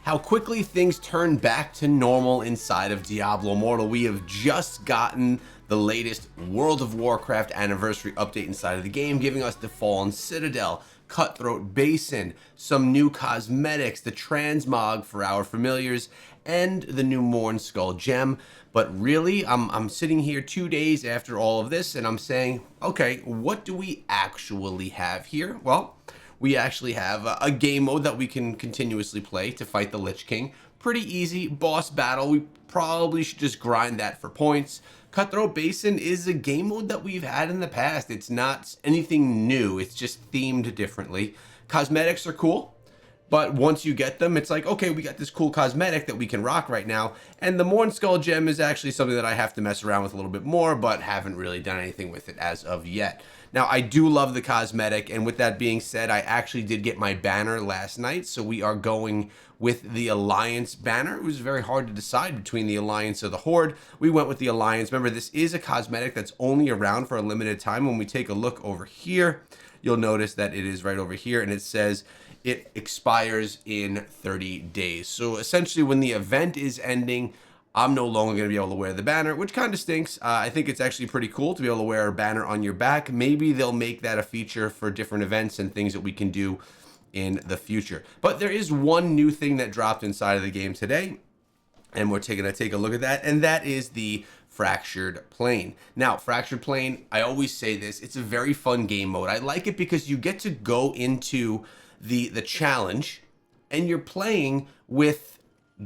how quickly things turn back to normal inside of Diablo Immortal. We have just gotten the latest World of Warcraft anniversary update inside of the game, giving us the Fallen Citadel, Cutthroat Basin, some new cosmetics, the transmog for our familiars, and the new Morn Skull gem. But really, I'm sitting here 2 days after all of this, and I'm saying, okay, what do we actually have here? Well, we actually have a game mode that we can continuously play to fight the Lich King. Pretty easy boss battle. We probably should just grind that for points. Cutthroat Basin is a game mode that we've had in the past. It's not anything new. It's just themed differently. Cosmetics are cool, but once you get them, it's like, okay, we got this cool cosmetic that we can rock right now. And the Morn Skull gem is actually something that I have to mess around with a little bit more, but haven't really done anything with it as of yet. Now, I do love the cosmetic, and with that being said, I actually did get my banner last night, so we are going with the Alliance banner. It was very hard to decide between the Alliance or the Horde. We went with the Alliance. Remember, this is a cosmetic that's only around for a limited time. When we take a look over here, you'll notice that it is right over here, and it says it expires in 30 days. So essentially, when the event is ending, I'm no longer going to be able to wear the banner, which kind of stinks. I think it's actually pretty cool to be able to wear a banner on your back. Maybe they'll make that a feature for different events and things that we can do in the future. But there is one new thing that dropped inside of the game today, and we're going to take a look at that, and that is the Fractured Plane. Now, Fractured Plane, I always say this, it's a very fun game mode. I like it because you get to go into the challenge, and you're playing with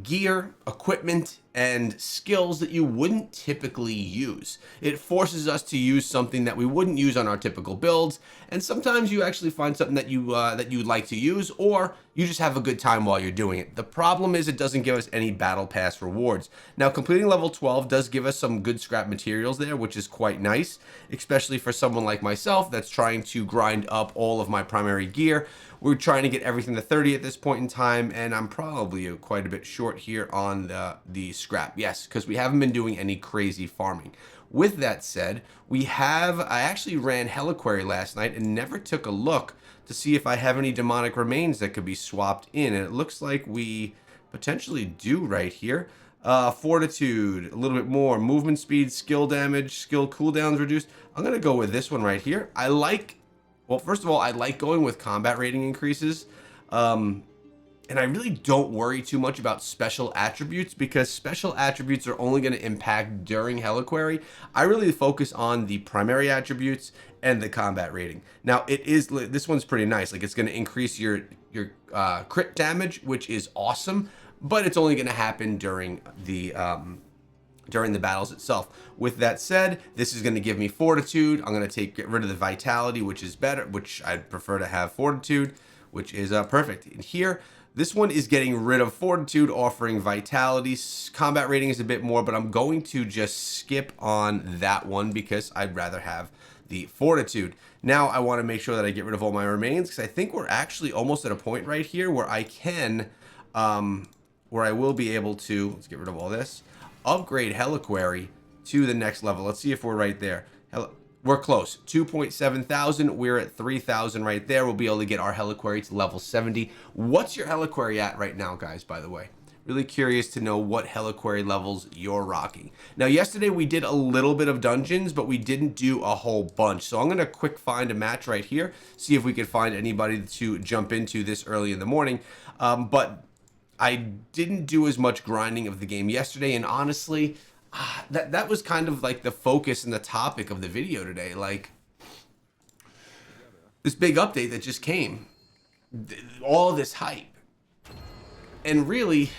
gear, equipment, and skills that you wouldn't typically use. It forces us to use something that we wouldn't use on our typical builds, and sometimes you actually find something that you'd like to use, or you just have a good time while you're doing it. The problem is it doesn't give us any battle pass rewards. Now, completing level 12 does give us some good scrap materials there, which is quite nice, especially for someone like myself that's trying to grind up all of my primary gear. We're trying to get everything to 30 at this point in time, and I'm probably quite a bit short here on the scrap. Yes, because we haven't been doing any crazy farming. With that said, I actually ran Helliquary last night and never took a look to see if I have any demonic remains that could be swapped in, and it looks like we potentially do right here. Fortitude, a little bit more, movement speed, skill damage, skill cooldowns reduced. I'm gonna go with this one right here. Well, first of all, I like going with combat rating increases, and I really don't worry too much about special attributes because special attributes are only going to impact during Helliquary. I really focus on the primary attributes and the combat rating. Now, this one's pretty nice. Like, it's going to increase your crit damage, which is awesome, but it's only going to happen during the battles itself. With that said, this is going to give me fortitude. I'm going to get rid of the vitality, which is better, which I'd prefer to have fortitude, which is perfect. And here, this one is getting rid of fortitude, offering vitality. Combat rating is a bit more, but I'm going to just skip on that one because I'd rather have the fortitude. Now I want to make sure that I get rid of all my remains because I think we're actually almost at a point right here where I will be able to, let's get rid of all this, upgrade Helliquary to the next level. Let's see if we're right there. We're close. 2.7 thousand. We're at 3,000 right there. We'll be able to get our Helliquary to level 70. What's your Helliquary at right now, guys, by the way? Really curious to know what Helliquary levels you're rocking. Now, yesterday we did a little bit of dungeons, but we didn't do a whole bunch. So I'm going to quick find a match right here, see if we could find anybody to jump into this early in the morning. But I didn't do as much grinding of the game yesterday, and honestly, that was kind of like the focus and the topic of the video today. Like, this big update that just came, all this hype, and really,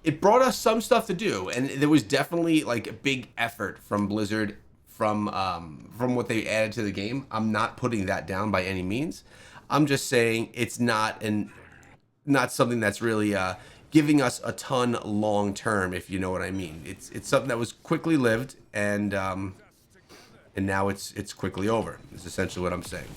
it brought us some stuff to do, and there was definitely like a big effort from Blizzard from what they added to the game. I'm not putting that down by any means. I'm just saying it's not something that's really giving us a ton long term, if you know what I mean. It's something that was quickly lived, and now it's quickly over. Is essentially what I'm saying.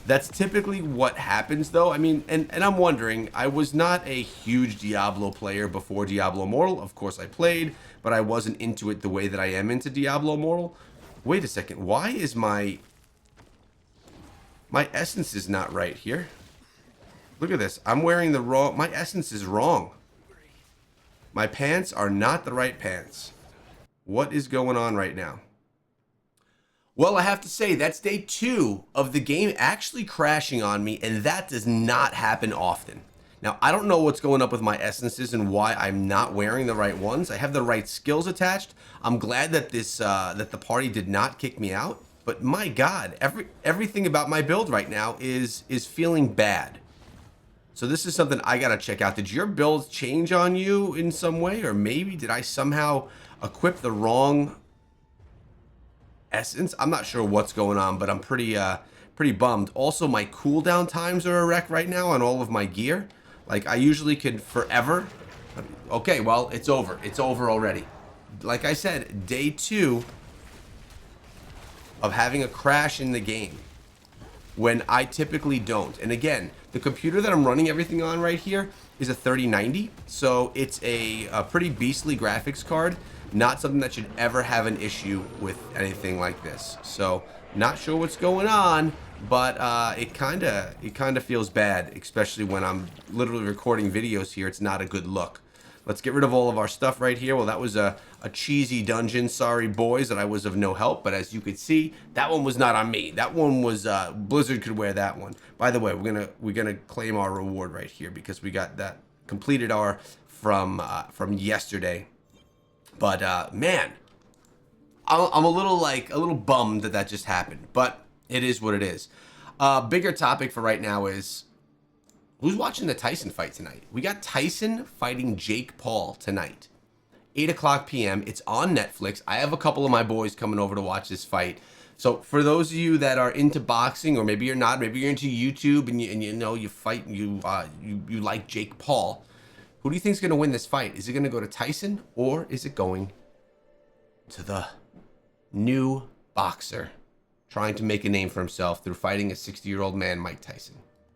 That's typically what happens, though. I mean, and I'm wondering, I was not a huge Diablo player before Diablo Immortal. Of course I played, but I wasn't into it the way that I am into Diablo Immortal. Wait a second, why is my essence is not right here? Look at this. I'm wearing the wrong, my essence is wrong. My pants are not the right pants. What is going on right now? Well, I have to say, that's day 2 of the game actually crashing on me, and that does not happen often. Now, I don't know what's going up with my essences and why I'm not wearing the right ones. I have the right skills attached. I'm glad that that the party did not kick me out. But my God, everything about my build right now is feeling bad. So this is something I gotta check out. Did your builds change on you in some way, or maybe did I somehow equip the wrong essence? I'm not sure what's going on, but I'm pretty bummed. Also, my cooldown times are a wreck right now on all of my gear. Like, I usually could forever. Okay, well, it's over. It's over already. Like I said, day 2 of having a crash in the game when I typically don't. And again, the computer that I'm running everything on right here is a 3090, so it's a pretty beastly graphics card. Not something that should ever have an issue with anything like this. So, not sure what's going on, but it kind of feels bad, especially when I'm literally recording videos here. It's not a good look. Let's get rid of all of our stuff right here. Well, that was a cheesy dungeon. Sorry, boys, that I was of no help. But as you could see, that one was not on me. That one was Blizzard could wear that one. By the way, we're gonna claim our reward right here because we got that completed our from yesterday. But man, I'm a little bummed that that just happened. But it is what it is. Bigger topic for right now is, who's watching the Tyson fight tonight? We got Tyson fighting Jake Paul tonight. 8 o'clock p.m. It's on Netflix. I have a couple of my boys coming over to watch this fight. So for those of you that are into boxing, or maybe you're not, maybe you're into YouTube and you know you fight, you like Jake Paul, who do you think is going to win this fight? Is it going to go to Tyson, or is it going to the new boxer trying to make a name for himself through fighting a 60-year-old man, Mike Tyson?